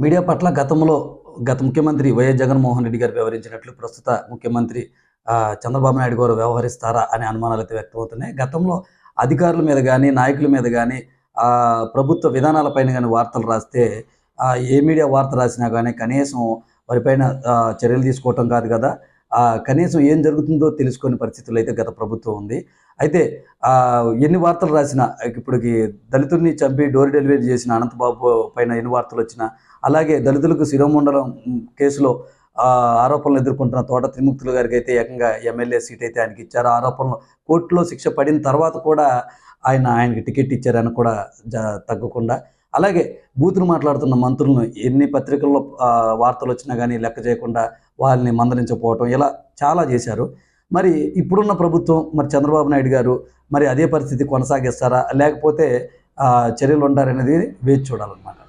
Media పట్ల గత ముఖ్యమంత్రి వైఎస్ జగన్మోహన్ రెడ్డి గారు వ్యవహరించినట్లు ప్రస్తుత ముఖ్యమంత్రి చంద్రబాబు నాయుడు గారు వ్యవహరిస్తారా అనే అనుమానాలు అయితే వ్యక్తమవుతున్నాయి. గతంలో అధికారుల మీద కానీ, నాయకుల మీద కానీ, ప్రభుత్వ విధానాలపైన కానీ వార్తలు రాస్తే ఏ మీడియా వార్త రాసినా కానీ కనీసం వారిపైన చర్యలు తీసుకోవటం కాదు కదా, కనీసం ఏం జరుగుతుందో తెలుసుకునే పరిస్థితుల్లో అయితే గత ప్రభుత్వం ఉంది. అయితే ఎన్ని వార్తలు రాసినా, ఇప్పటికి దళితుడిని చంపి డోర్ డెలివరీ చేసిన అనంతబాబు పైన ఎన్ని వార్తలు వచ్చినా, అలాగే దళితులకు శిరోమండలం కేసులో ఆరోపణలు ఎదుర్కొంటున్న తోట త్రిమూర్తులు గారికి అయితే ఏకంగా ఎమ్మెల్యే సీట్ అయితే ఆయనకి ఇచ్చారు. ఆరోపణలు కోర్టులో శిక్ష పడిన తర్వాత కూడా ఆయనకి టికెట్ ఇచ్చారని కూడా తగ్గకుండా, అలాగే బూతులు మాట్లాడుతున్న మంత్రులను ఎన్ని పత్రికల్లో వార్తలు వచ్చినా కానీ లెక్క చేయకుండా వాళ్ళని మందలించకపోవటం, ఇలా చాలా చేశారు. మరి ఇప్పుడున్న ప్రభుత్వం, మరి చంద్రబాబు నాయుడు గారు మరి అదే పరిస్థితి కొనసాగిస్తారా, లేకపోతే చర్యలు ఉంటారనేది వేచి చూడాలన్నమాట.